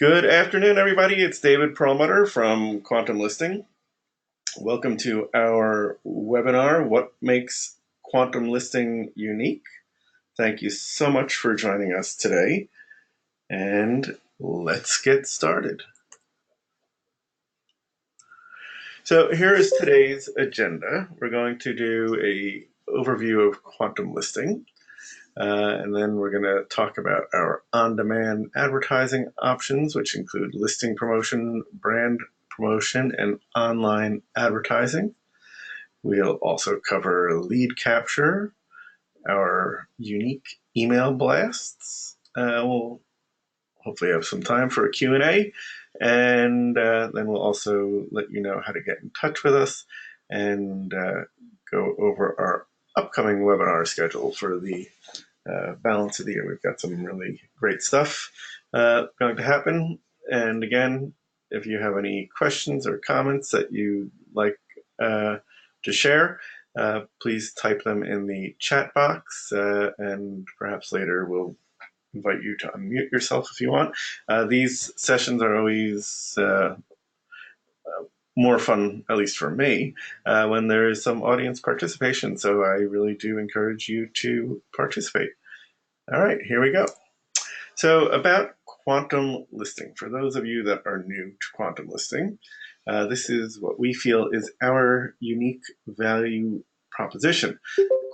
Good afternoon, everybody. It's David Perlmutter from QuantumListing. Welcome to our webinar, What Makes QuantumListing Unique? Thank you so much for joining us today, and let's get started. So here is today's agenda. We're going to do an overview of QuantumListing, and then we're going to talk about our on-demand advertising options, which include listing promotion, brand promotion, and online advertising. We'll also cover lead capture, our unique email blasts. We'll hopefully have some time for a Q&A, and then we'll also let you know how to get in touch with us and go over our upcoming webinar schedule for the balance of the year. We've got some really great stuff going to happen. And again, if you have any questions or comments that you'd like to share, please type them in the chat box, and perhaps later we'll invite you to unmute yourself if you want. These sessions are always more fun, at least for me, when there is some audience participation. So I really do encourage you to participate. All right, here we go. So about QuantumListing, for those of you that are new to QuantumListing, this is what we feel is our unique value proposition.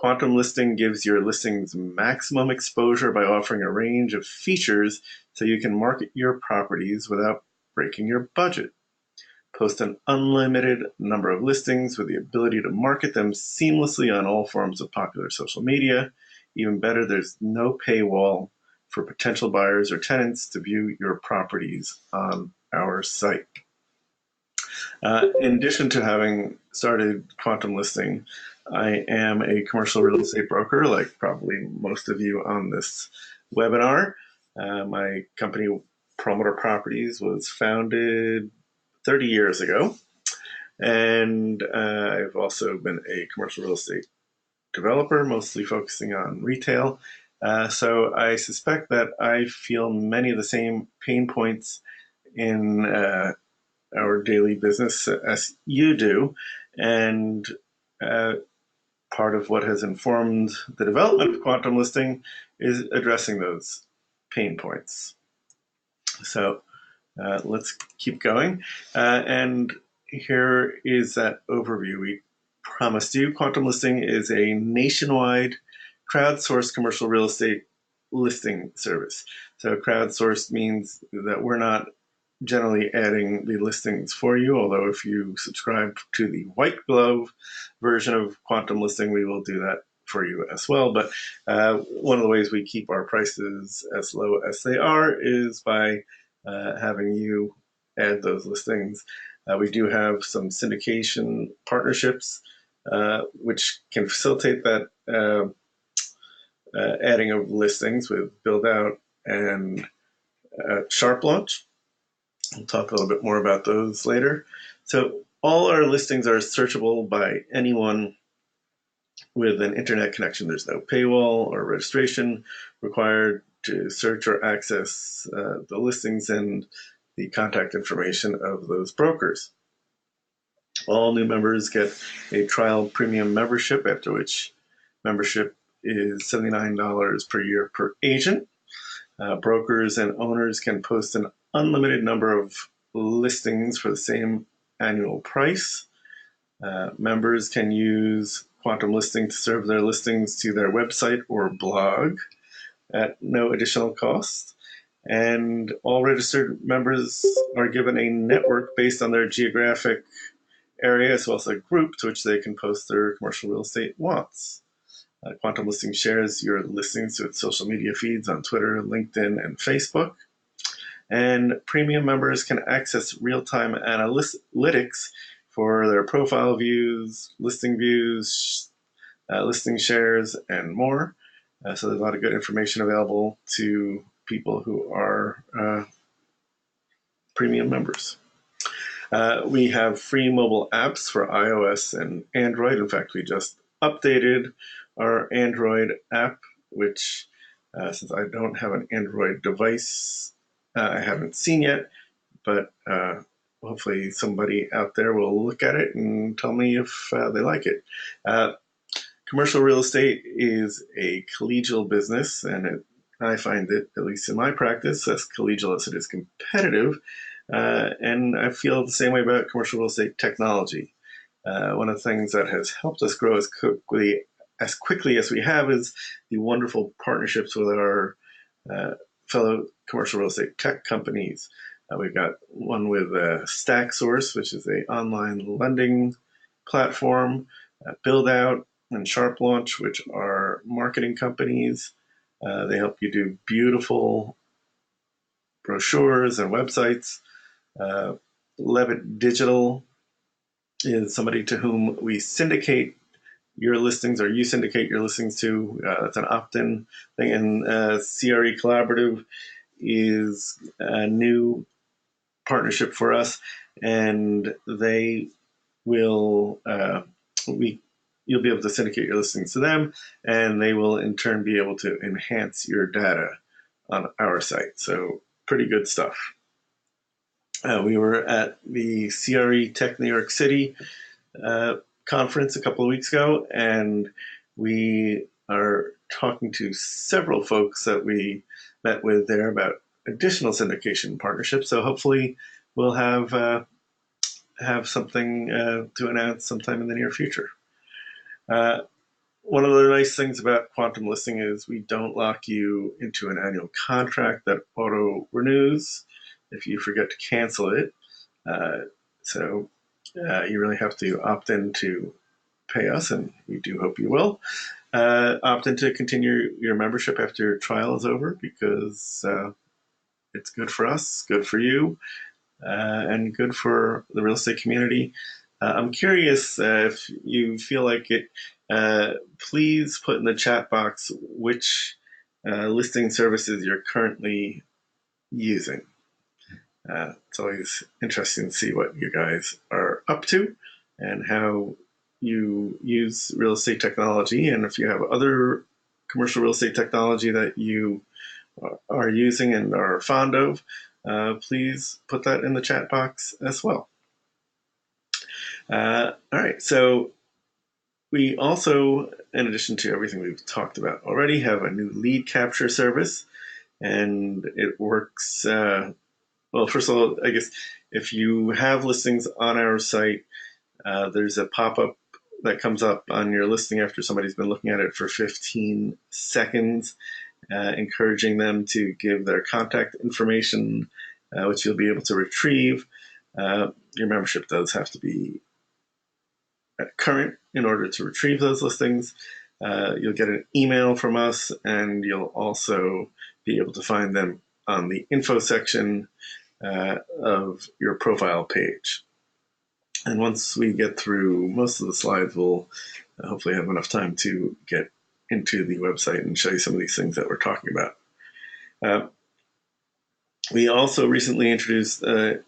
QuantumListing gives your listings maximum exposure by offering a range of features so you can market your properties without breaking your budget. Post an unlimited number of listings with the ability to market them seamlessly on all forms of popular social media. Even better, there's no paywall for potential buyers or tenants to view your properties on our site. In addition to having started QuantumListing, I am a commercial real estate broker, like probably most of you on this webinar. My company, Perlmutter Properties, was founded 30 years ago, and I've also been a commercial real estate developer, mostly focusing on retail. So I suspect that I feel many of the same pain points in our daily business as you do, and part of what has informed the development of QuantumListing is addressing those pain points. So let's keep going. And here is that overview we promised you. QuantumListing is a nationwide crowdsourced commercial real estate listing service. So crowdsourced means that we're not generally adding the listings for you, although if you subscribe to the white glove version of QuantumListing, we will do that for you as well. But one of the ways we keep our prices as low as they are is by having you add those listings. We do have some syndication partnerships which can facilitate that adding of listings with Buildout and SharpLaunch. We'll talk a little bit more about those later. So all our listings are searchable by anyone with an internet connection. There's no paywall or registration required to search or access the listings and the contact information of those brokers. All new members get a trial premium membership, after which membership is $79 per year per agent. Brokers and owners can post an unlimited number of listings for the same annual price. Members can use QuantumListing to serve their listings to their website or blog at no additional cost. And all registered members are given a network based on their geographic area, as well as a group to which they can post their commercial real estate wants. QuantumListing shares your listings to its social media feeds on Twitter, LinkedIn, and Facebook. And premium members can access real-time analytics for their profile views, listing shares, and more. So there's a lot of good information available to people who are premium members. We have free mobile apps for iOS and Android. In fact, we just updated our Android app, which since I don't have an Android device I haven't seen yet, but hopefully somebody out there will look at it and tell me if they like it. Commercial real estate is a collegial business, and I find it, at least in my practice, as collegial as it is competitive. And I feel the same way about commercial real estate technology. One of the things that has helped us grow as quickly as we have is the wonderful partnerships with our fellow commercial real estate tech companies. We've got one with StackSource, which is an online lending platform, Buildout, and SharpLaunch, which are marketing companies. They help you do beautiful brochures and websites. Leavitt Digital is somebody to whom we syndicate your listings, or you syndicate your listings to. It's an opt-in thing. And CRE Collaborative is a new partnership for us, and they will you'll be able to syndicate your listings to them, and they will in turn be able to enhance your data on our site. So pretty good stuff. We were at the CREtech New York City conference a couple of weeks ago, and we are talking to several folks that we met with there about additional syndication partnerships. So hopefully we'll have something to announce sometime in the near future. One of the nice things about QuantumListing is we don't lock you into an annual contract that auto renews if you forget to cancel it. So you really have to opt in to pay us, and we do hope you will. Opt in to continue your membership after your trial is over, because it's good for us, good for you, and good for the real estate community. I'm curious if you feel like it, please put in the chat box which listing services you're currently using. It's always interesting to see what you guys are up to and how you use real estate technology. And if you have other commercial real estate technology that you are using and are fond of, please put that in the chat box as well. All right, so we also, in addition to everything we've talked about already, have a new lead capture service, and it works. Well, first of all, I guess if you have listings on our site, there's a pop-up that comes up on your listing after somebody's been looking at it for 15 seconds, encouraging them to give their contact information, which you'll be able to retrieve. Your membership does have to be current in order to retrieve those listings. You'll get an email from us, and you'll also be able to find them on the info section of your profile page. And once we get through most of the slides, we'll hopefully have enough time to get into the website and show you some of these things that we're talking about. We also recently introduced a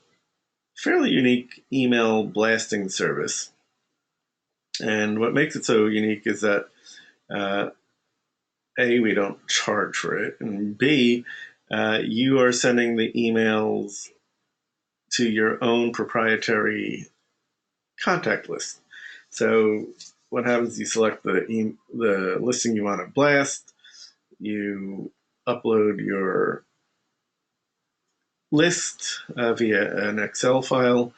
fairly unique email blasting service. And what makes it so unique is that A, we don't charge for it, and B, you are sending the emails to your own proprietary contact list. So what happens, you select the listing you want to blast, you upload your list via an Excel file,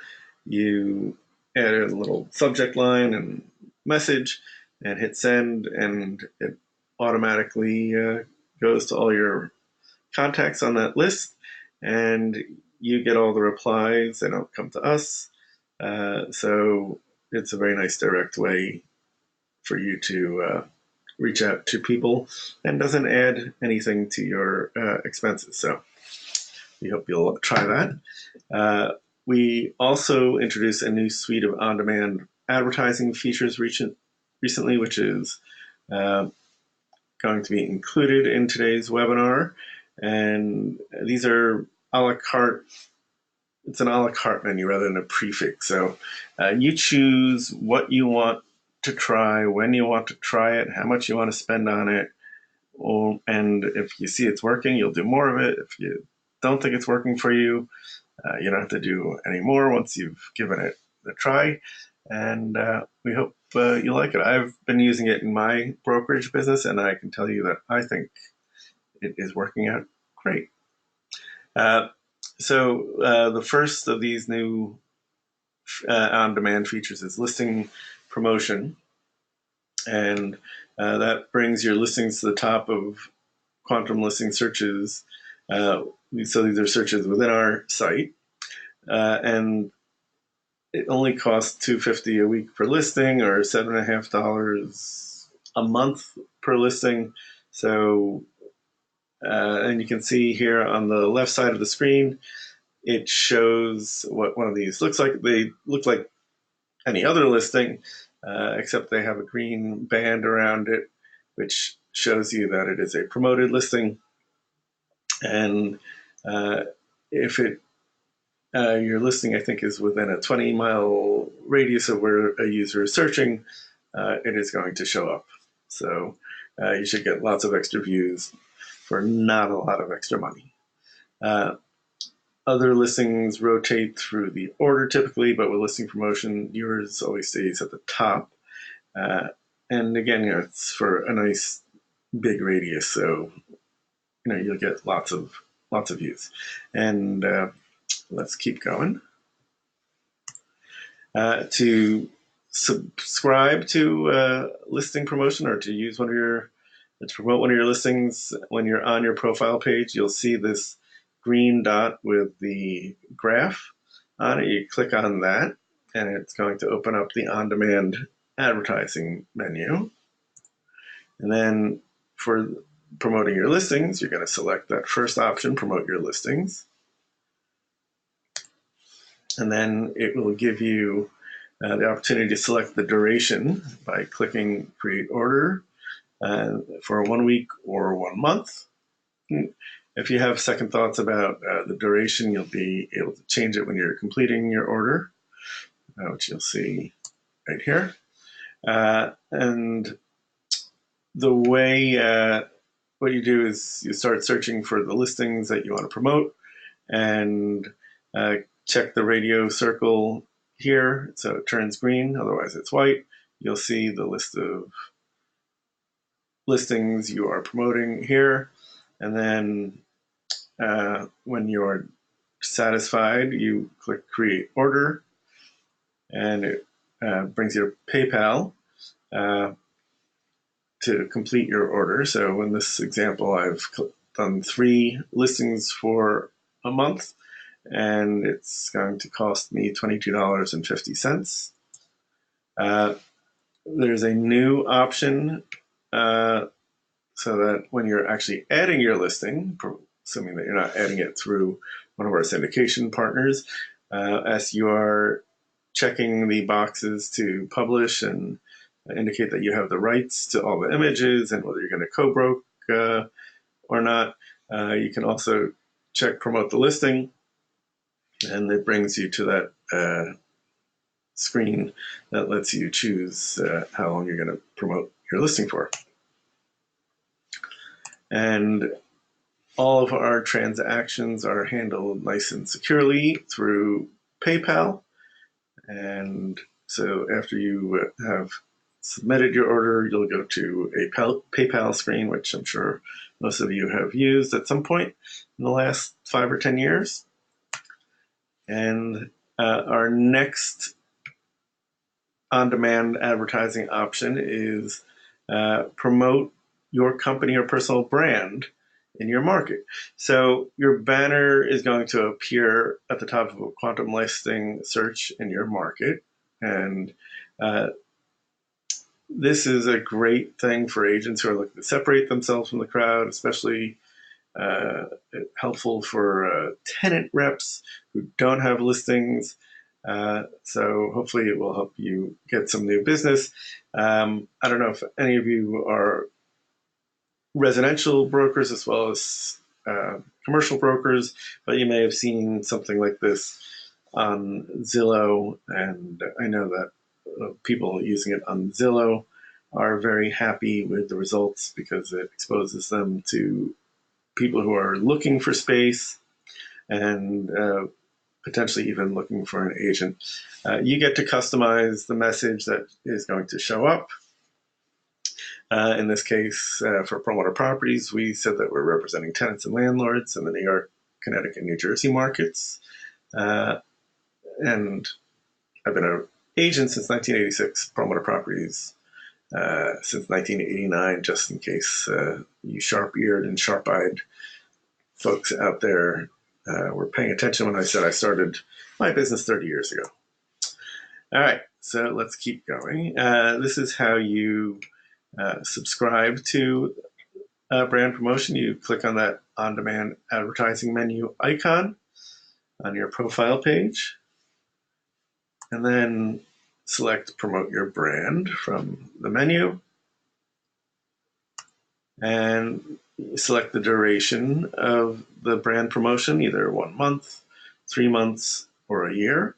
you add a little subject line and message, and hit send, and it automatically goes to all your contacts on that list, and you get all the replies. They don't come to us. So it's a very nice direct way for you to reach out to people, and doesn't add anything to your expenses. So we hope you'll try that. We also introduced a new suite of on-demand advertising features recently, which is going to be included in today's webinar. And these are a la carte. It's an a la carte menu rather than a prefix. So you choose what you want to try, when you want to try it, how much you want to spend on it. And if you see it's working, you'll do more of it. If you don't think it's working for you, you don't have to do any more once you've given it a try. And we hope you like it. I've been using it in my brokerage business, and I can tell you that I think it is working out great. So the first of these new on-demand features is listing promotion, and that brings your listings to the top of Quantum Listing searches. So these are searches within our site, and it only costs $2.50 a week per listing, or $7.50 a month per listing. So, and you can see here on the left side of the screen, it shows what one of these looks like. They look like any other listing, except they have a green band around it, which shows you that it is a promoted listing. And if your listing, I think, is within a 20-mile radius of where a user is searching, it is going to show up. So you should get lots of extra views for not a lot of extra money. Other listings rotate through the order typically, but with listing promotion, yours always stays at the top. And again, it's for a nice big radius, so you'll get lots of views. And let's keep going. To subscribe to listing promotion, or to use to promote one of your listings when you're on your profile page, you'll see this green dot with the graph on it. You click on that, and it's going to open up the on-demand advertising menu. And then for promoting your listings, you're going to select that first option, promote your listings. And then it will give you the opportunity to select the duration by clicking create order for 1 week or 1 month. If you have second thoughts about the duration, you'll be able to change it when you're completing your order, which you'll see right here. And the way what you do is you start searching for the listings that you want to promote, and check the radio circle here so it turns green, otherwise it's white. You'll see the list of listings you are promoting here, and then when you're satisfied, you click create order, and it brings you to PayPal to complete your order. So in this example, I've done 3 listings for a month, and it's going to cost me $22.50. There's a new option so that when you're actually adding your listing, assuming that you're not adding it through one of our syndication partners, as you are checking the boxes to publish and indicate that you have the rights to all the images and whether you're going to co-broke or not, you can also check promote the listing, and it brings you to that screen that lets you choose how long you're going to promote your listing for. And all of our transactions are handled nice and securely through PayPal. And so after you have submitted your order, you'll go to a PayPal screen, which I'm sure most of you have used at some point in the last 5 or 10 years. And our next on-demand advertising option is promote your company or personal brand in your market. So your banner is going to appear at the top of a Quantum Listing search in your market. And this is a great thing for agents who are looking to separate themselves from the crowd, especially helpful for tenant reps who don't have listings. So hopefully it will help you get some new business. I don't know if any of you are residential brokers as well as commercial brokers, but you may have seen something like this on Zillow, and I know that people using it on Zillow are very happy with the results because it exposes them to people who are looking for space. and potentially even looking for an agent. You get to customize the message that is going to show up. In this case, for promoter properties, we said that we're representing tenants and landlords in the New York, Connecticut, New Jersey markets. And I've been an agent since 1986, promoter properties since 1989, just in case you sharp-eared and sharp-eyed folks out there were paying attention when I said I started my business 30 years ago. All right, so let's keep going. This is how you subscribe to brand promotion. You click on that on-demand advertising menu icon on your profile page, and then select Promote Your Brand from the menu, and select the duration of the brand promotion, either 1 month, 3 months, or a year.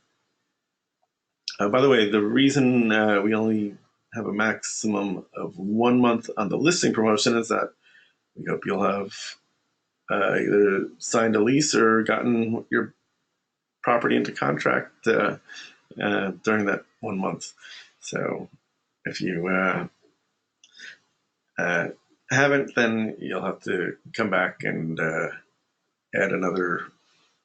By the way, the reason we only have a maximum of 1 month on the listing promotion is that we hope you'll have either signed a lease or gotten your property into contract during that 1 month. So if you haven't, then you'll have to come back and add another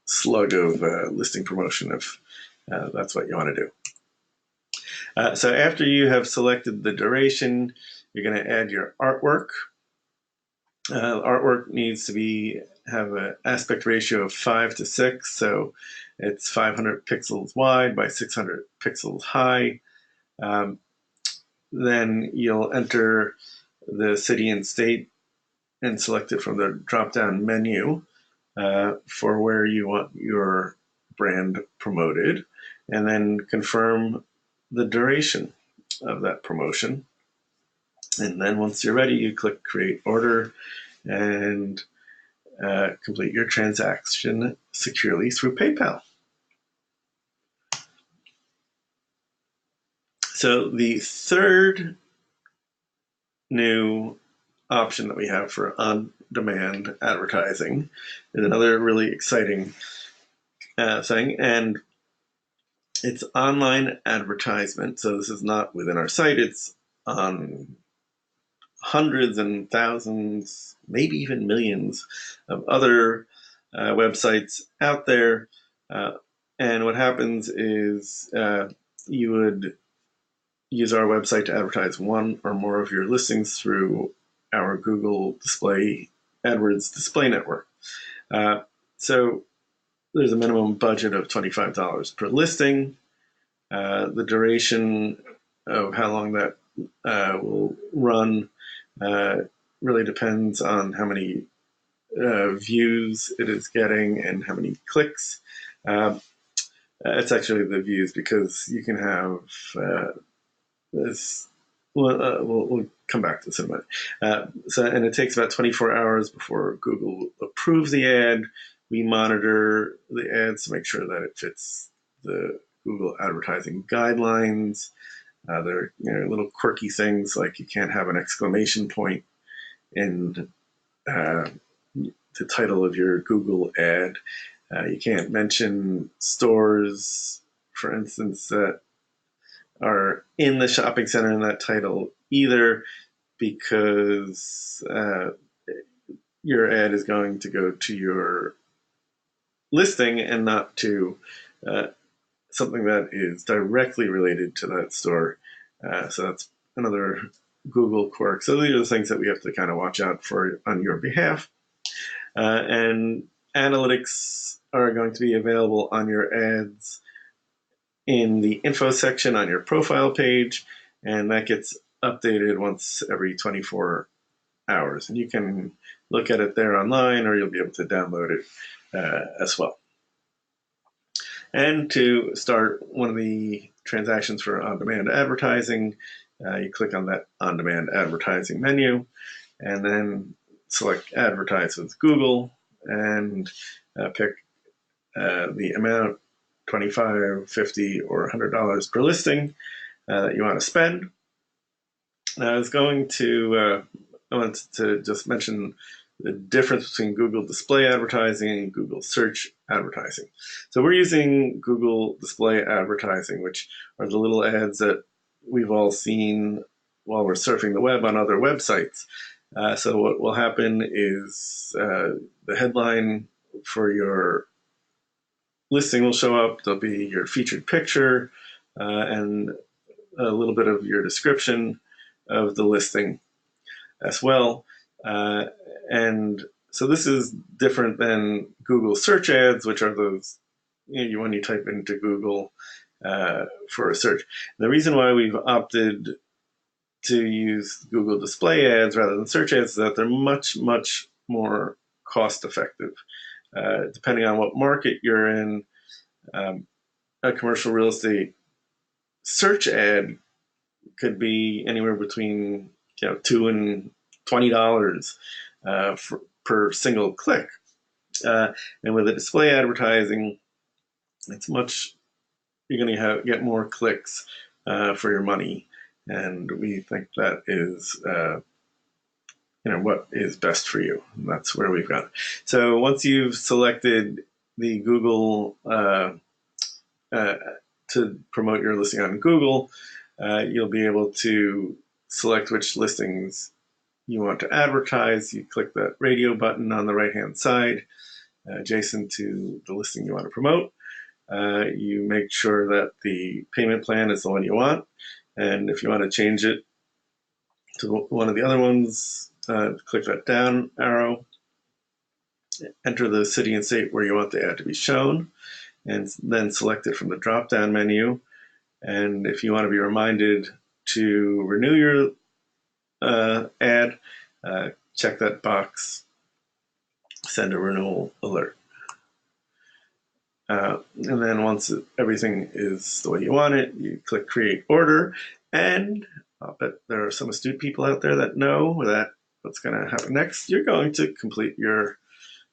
slug of listing promotion if that's what you want to do. So after you have selected the duration, you're going to add your artwork. Artwork needs to have an aspect ratio of 5:6, so it's 500 pixels wide by 600 pixels high. Then you'll enter the city and state and select it from the drop-down menu for where you want your brand promoted, and then confirm the duration of that promotion. And then once you're ready, you click Create Order and complete your transaction securely through PayPal. So the third new option that we have for on-demand advertising is another really exciting thing, and it's online advertisement. So this is not within our site, it's on hundreds and thousands, maybe even millions of other websites out there. And what happens is you would use our website to advertise one or more of your listings through our Google Display AdWords display network. So there's a minimum budget of $25 per listing. The duration of how long that will run really depends on how many views it is getting and how many clicks. It's actually the views, because you can have this. We'll come back to this in a minute. And it takes about 24 hours before Google approves the ad. We monitor the ads to make sure that it fits the Google advertising guidelines. There are little quirky things like you can't have an exclamation point in the title of your Google ad. You can't mention stores, for instance, that are in the shopping center in that title either, because your ad is going to go to your listing and not to something that is directly related to that store. So that's another Google quirk. So these are the things that we have to kind of watch out for on your behalf. And analytics are going to be available on your ads in the info section on your profile page, and that gets updated once every 24 hours. And you can look at it there online, or you'll be able to download it as well. And to start one of the transactions for on-demand advertising, you click on that on-demand advertising menu, and then select Advertise with Google, and pick the amount, $25, $50, or $100 per listing that you want to spend. I want to just mention the difference between Google display advertising and Google search advertising. So we're using Google display advertising, which are the little ads that we've all seen while we're surfing the web on other websites. So what will happen is the headline for your listing will show up. There'll be your featured picture and a little bit of your description of the listing as well. And so this is different than Google search ads, which are those when you type into Google for a search. And the reason why we've opted to use Google display ads rather than search ads is that they're much, much more cost effective. Depending on what market you're in, a commercial real estate search ad could be anywhere between $2 and $20 per single click. And with the display advertising, it's you're going to get more clicks for your money. And we think that is what is best for you. And that's where we've got it. So once you've selected the Google to promote your listing on Google, you'll be able to select which listings you want to advertise. You click that radio button on the right-hand side adjacent to the listing you want to promote. You make sure that the payment plan is the one you want. And if you want to change it to one of the other ones, click that down arrow, enter the city and state where you want the ad to be shown, and then select it from the drop-down menu. And if you want to be reminded to renew your ad, check that box, send a renewal alert. And then once everything is the way you want it, you click create order. And I'll bet there are some astute people out there that know that what's going to happen next. You're going to complete your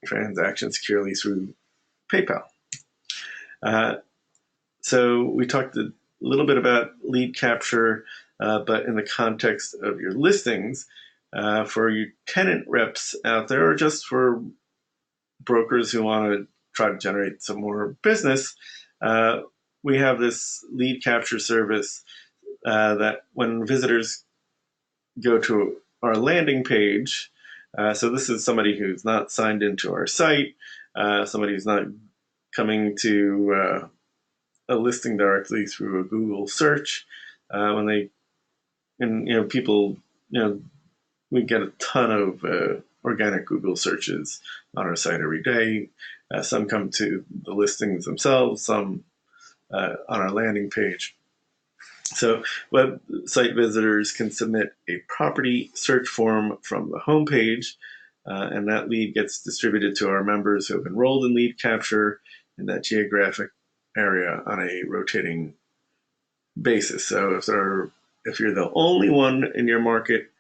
transaction securely through PayPal. So we talked a little bit about lead capture, but in the context of your listings, for your tenant reps out there, or just for brokers who want to try to generate some more business, we have this lead capture service that when visitors go to our landing page, so this is somebody who's not signed into our site, somebody who's not coming to a listing directly through a Google search. People, we get a ton of organic Google searches on our site every day. Some come to the listings themselves, some on our landing page. So website visitors can submit a property search form from the homepage, and that lead gets distributed to our members who have enrolled in lead capture in that geographic area on a rotating basis. So if you're the only one in your market,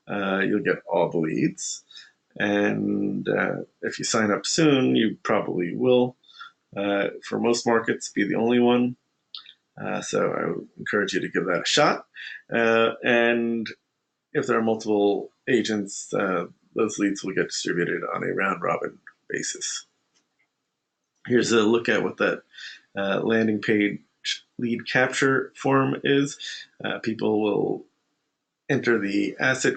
you'll get all the leads. And if you sign up soon, you probably will, for most markets, be the only one. So I would encourage you to give that a shot. And if there are multiple agents, those leads will get distributed on a round-robin basis. Here's a look at what that landing page lead capture form is. People will enter the asset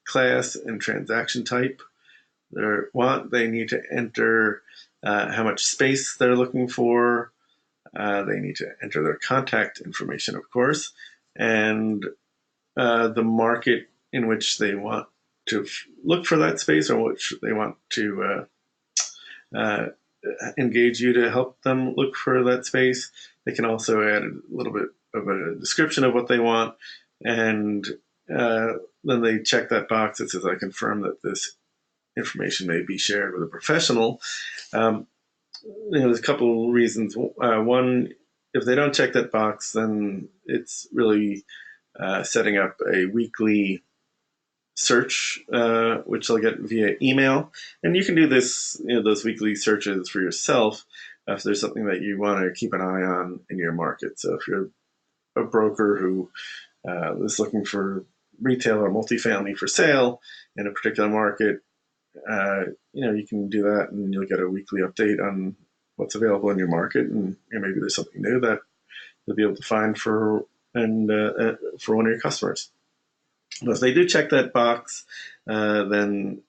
class and transaction type they need to enter how much space they're looking for. They need to enter their contact information, of course, and the market in which they want to look for that space, or which they want to engage you to help them look for that space. They can also add a little bit of a description of what they want, and then they check that box that says, I confirm that this information may be shared with a professional. There's a couple reasons. One, if they don't check that box, then it's really setting up a weekly search, which they'll get via email. And you can do this, those weekly searches for yourself if there's something that you want to keep an eye on in your market. So if you're a broker who is looking for retail or multifamily for sale in a particular market, you can do that, and you'll get a weekly update on what's available in your market, and maybe there's something new that you'll be able to find for for one of your customers. But if they do check that box, then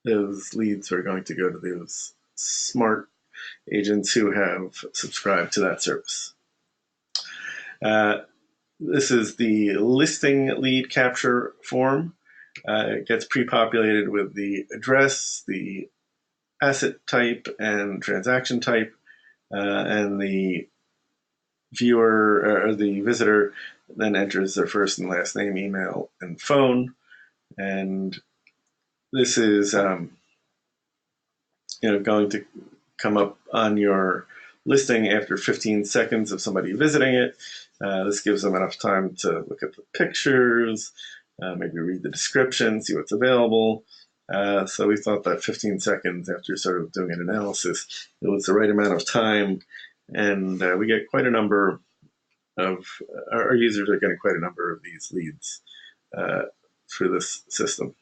those leads are going to go to those smart agents who have subscribed to that service. This is the listing lead capture form. It gets pre-populated with the address, the asset type and transaction type, and the viewer or the visitor then enters their first and last name, email, and phone. And this is going to come up on your listing after 15 seconds of somebody visiting it. This gives them enough time to look at the pictures, maybe read the description, see what's available. So we thought that 15 seconds after sort of doing an analysis, it was the right amount of time. And we get quite a number of, our users are getting quite a number of these leads through this system.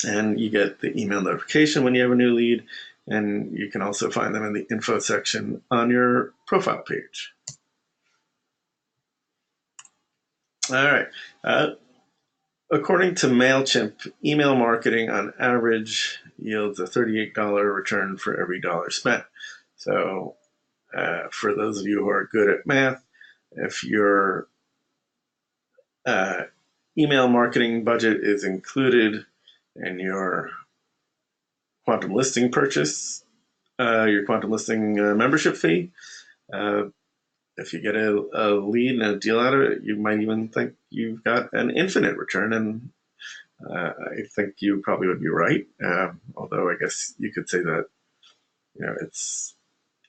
And you get the email notification when you have a new lead, and you can also find them in the info section on your profile page. All right. According to MailChimp, email marketing on average yields a $38 return for every dollar spent. So for those of you who are good at math, if your email marketing budget is included in your QuantumListing purchase, your QuantumListing membership fee, if you get a lead and a deal out of it, you might even think you've got an infinite return, and I think you probably would be right. Although I guess you could say that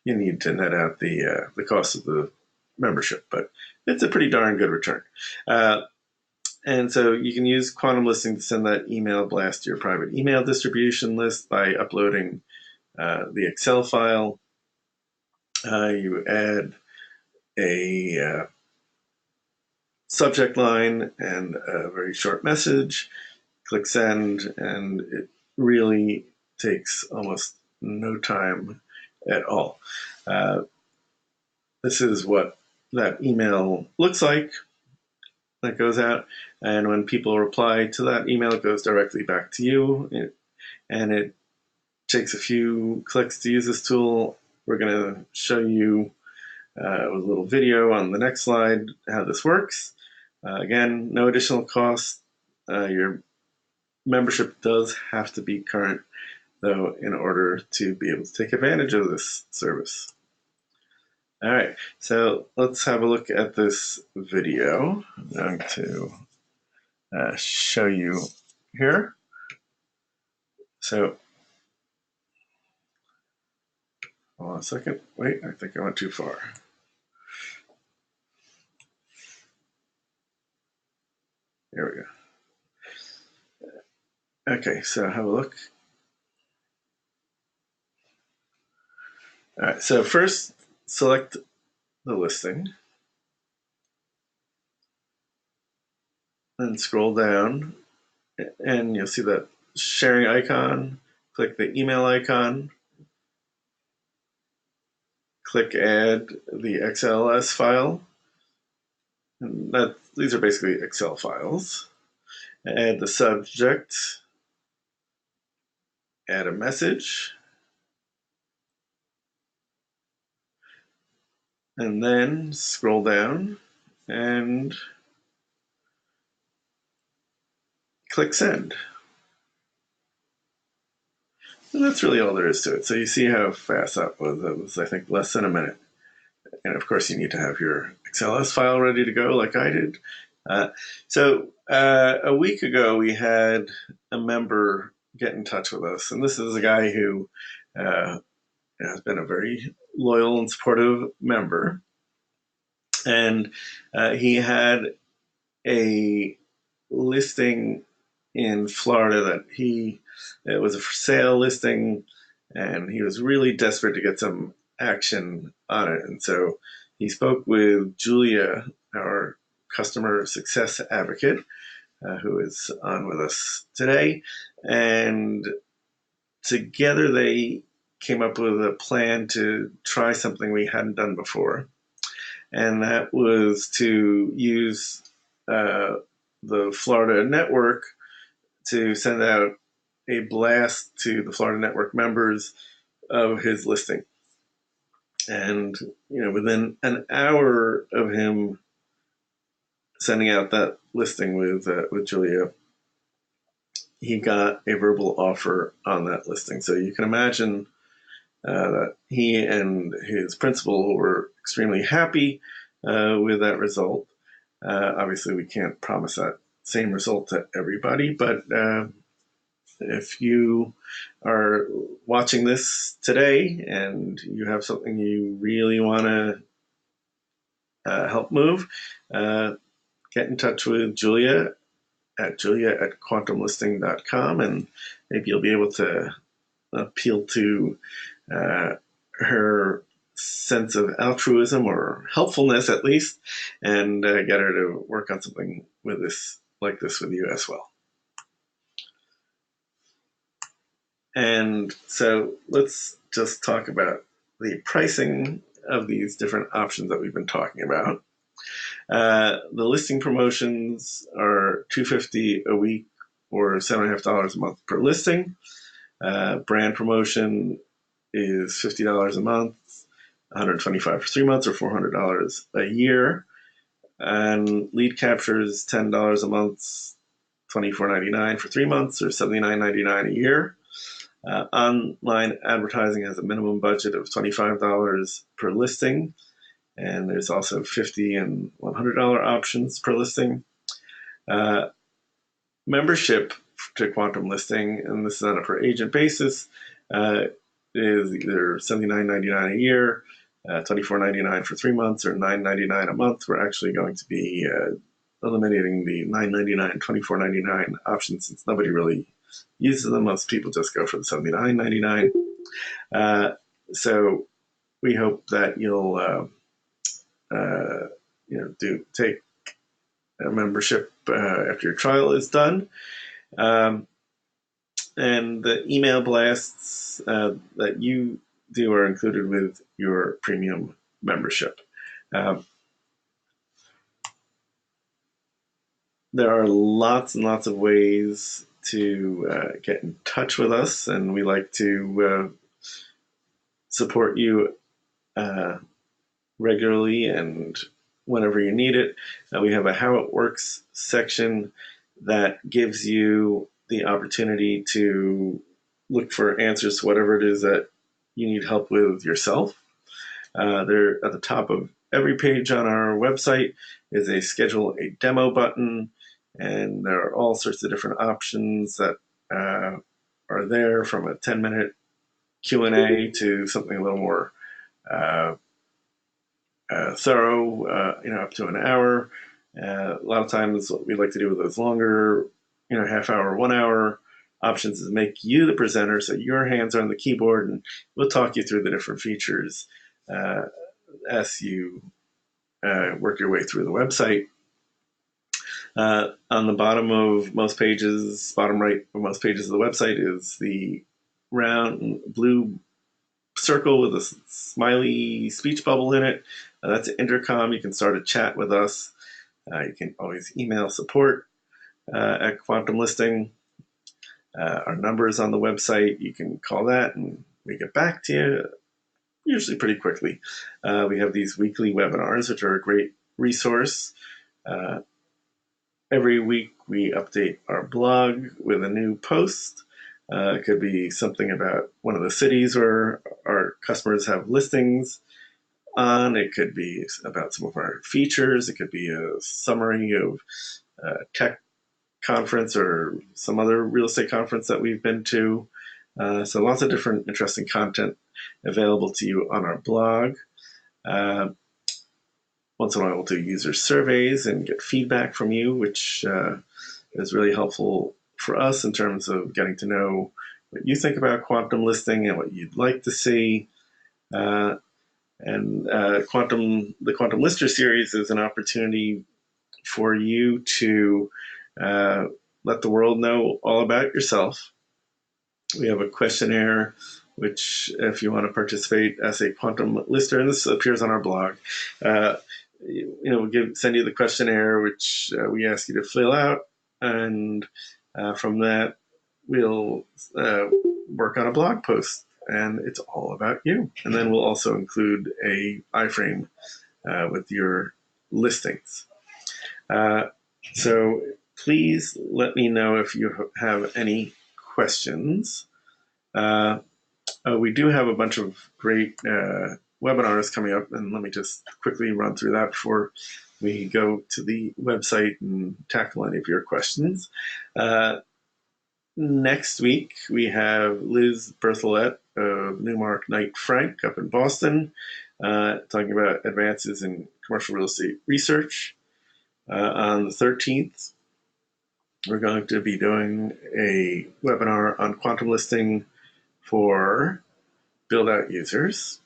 you need to net out the cost of the membership, but it's a pretty darn good return. And so you can use QuantumListing to send that email blast to your private email distribution list by uploading the Excel file. You add a subject line and a very short message, click send, and it really takes almost no time at all. This is what that email looks like that goes out, and when people reply to that email, it goes directly back to you, and it takes a few clicks to use this tool. We're going to show you with a little video on the next slide how this works. Again, no additional cost. Your membership does have to be current, though, in order to be able to take advantage of this service. All right, so let's have a look at this video. I'm going to show you here. So, hold on a second. Wait, I think I went too far. There we go. Okay, so have a look. All right, so first select the listing, then scroll down, and you'll see that sharing icon. Click the email icon, click add the XLS file. And these are basically Excel files. Add the subject, add a message, and then scroll down and click send. And that's really all there is to it. So you see how fast that was. That was, I think, less than a minute. And of course, you need to have your XLS file ready to go, like I did. So a week ago, we had a member get in touch with us. And this is a guy who has been a very loyal and supportive member. And he had a listing in Florida that it was a for sale listing, and he was really desperate to get some action on it. And so he spoke with Julia, our customer success advocate, who is on with us today. And together they came up with a plan to try something we hadn't done before. And that was to use the Florida network to send out a blast to the Florida network members of his listing. And within an hour of him sending out that listing with Julia, he got a verbal offer on that listing. So you can imagine that he and his principal were extremely happy with that result. Obviously, we can't promise that same result to everybody, but if you are watching this today and you have something you really want to help move, get in touch with Julia at quantumlisting.com, and maybe you'll be able to appeal to her sense of altruism or helpfulness at least, and get her to work on something with this like this with you as well. And so let's just talk about the pricing of these different options that we've been talking about. The listing promotions are $250 a week or $7.50 a month per listing. Brand promotion is $50 a month, $125 for 3 months, or $400 a year. And lead capture is $10 a month, $24.99 for 3 months, or $79.99 a year. Online advertising has a minimum budget of $25 per listing, and there's also $50 and $100 options per listing. Membership to Quantum Listing, and this is on a per agent basis, is either $79.99 a year, $24.99 for 3 months, or $9.99 a month. We're actually going to be eliminating the $9.99 and $24.99 options since nobody really uses them. Most people just go for the $79.99. So we hope that you'll take a membership after your trial is done. And the email blasts that you do are included with your premium membership. There are lots and lots of ways to get in touch with us, and we like to support you regularly and whenever you need it. We have a How It Works section that gives you the opportunity to look for answers to whatever it is that you need help with yourself. There at the top of every page on our website is a Schedule a Demo button, and there are all sorts of different options that are there, from a 10-minute Q&A to something a little more thorough, up to an hour. A lot of times what we like to do with those longer, half hour, 1 hour options is make you the presenter, so your hands are on the keyboard, and we'll talk you through the different features as you work your way through the website. On the bottom of most pages, bottom right of most pages of the website is the round blue circle with a smiley speech bubble in it. That's an intercom. You can start a chat with us. You can always email support at Quantum Listing. Our number is on the website. You can call that and we get back to you usually pretty quickly. We have these weekly webinars, which are a great resource. Every week we update our blog with a new post. It could be something about one of the cities where our customers have listings on. It could be about some of our features. It could be a summary of a tech conference or some other real estate conference that we've been to. So lots of different interesting content available to you on our blog. Once in a while we'll do user surveys and get feedback from you, which is really helpful for us in terms of getting to know what you think about Quantum Listing and what you'd like to see. The Quantum Lister series is an opportunity for you to let the world know all about yourself. We have a questionnaire, which if you want to participate as a quantum lister, and this appears on our blog, we'll send you the questionnaire, which we ask you to fill out, and from that, we'll work on a blog post, and it's all about you. And then we'll also include a iframe with your listings. So please let me know if you have any questions. We do have a bunch of great webinars coming up, and let me just quickly run through that before we go to the website and tackle any of your questions. Next week, we have Liz Berthollet of Newmark Knight Frank up in Boston, talking about advances in commercial real estate research. On the 13th, we're going to be doing a webinar on quantum listing for Buildout users.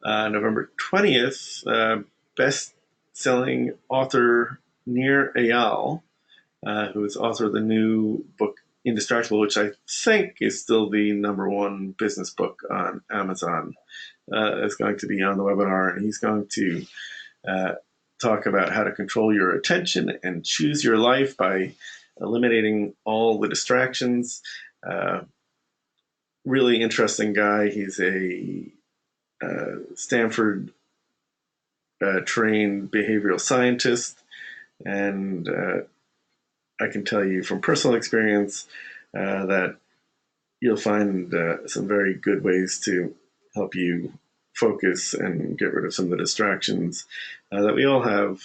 November 20th, best-selling author Nir Eyal, who is author of the new book Indistractable, which I think is still the #1 business book on Amazon, is going to be on the webinar, and he's going to talk about how to control your attention and choose your life by eliminating all the distractions. Really interesting guy. He's a Stanford trained behavioral scientist, and I can tell you from personal experience that you'll find some very good ways to help you focus and get rid of some of the distractions that we all have,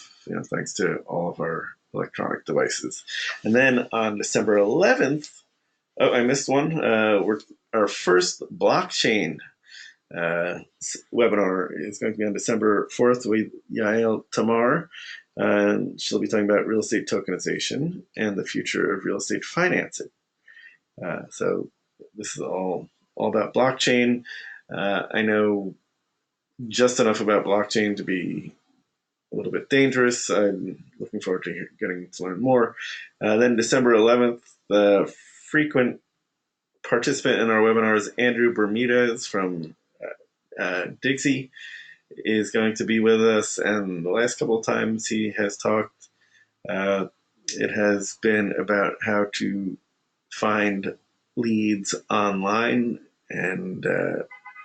thanks to all of our electronic devices. And then on December 11th, oh, I missed one. Our first blockchain webinar is going to be on December 4th with Yael Tamar. She'll be talking about real estate tokenization and the future of real estate financing. So this is all about blockchain. I know just enough about blockchain to be a little bit dangerous. I'm looking forward to getting to learn more. Then December 11th, the frequent participant in our webinar is Andrew Bermudez from Dixie is going to be with us, and the last couple of times he has talked, it has been about how to find leads online, and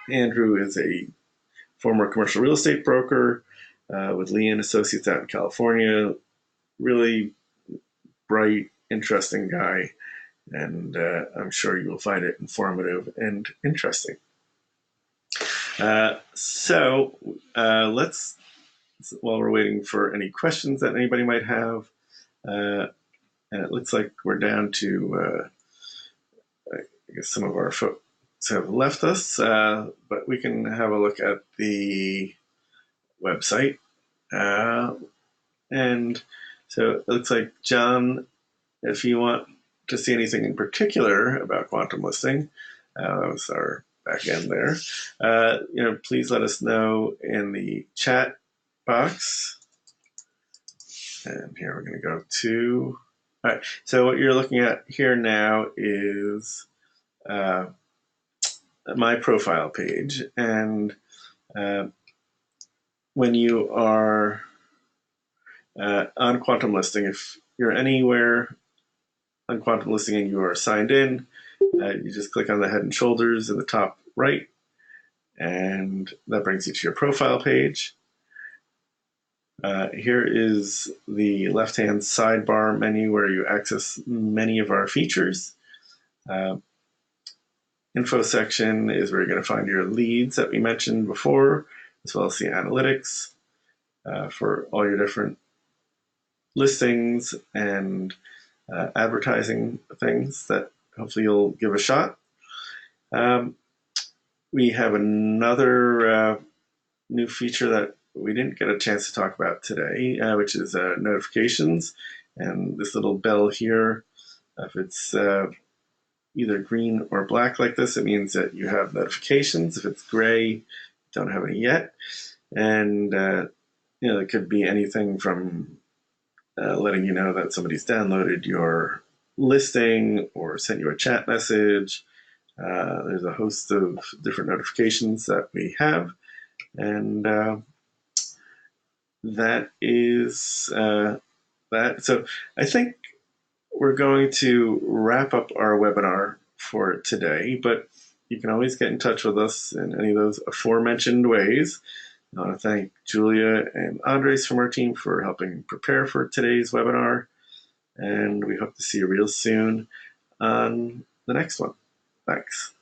Andrew is a former commercial real estate broker with Lee and Associates out in California. Really bright, interesting guy, and I'm sure you will find it informative and interesting. So let's, while we're waiting for any questions that anybody might have, and it looks like we're down to, I guess some of our folks have left us, but we can have a look at the website. And so it looks like, John, if you want to see anything in particular about quantum listing, that was our back end there, please let us know in the chat box. And here we're going to go to, all right, so what you're looking at here now is my profile page. And when you are on Quantum Listing, if you're anywhere on Quantum Listing and you are signed in, you just click on the head and shoulders in the top right, and that brings you to your profile page. Here is the left-hand sidebar menu where you access many of our features. Info section is where you're going to find your leads that we mentioned before, as well as the analytics for all your different listings and advertising things that hopefully you'll give a shot. We have another new feature that we didn't get a chance to talk about today, which is notifications. And this little bell here, if it's either green or black like this, it means that you have notifications. If it's gray, you don't have any yet. And it could be anything from letting you know that somebody's downloaded your listing or sent you a chat message. There's a host of different notifications that we have, and that is that. So I think we're going to wrap up our webinar for today, but you can always get in touch with us in any of those aforementioned ways. I want to thank Julia and Andres from our team for helping prepare for today's webinar, and we hope to see you real soon on the next one. Thanks.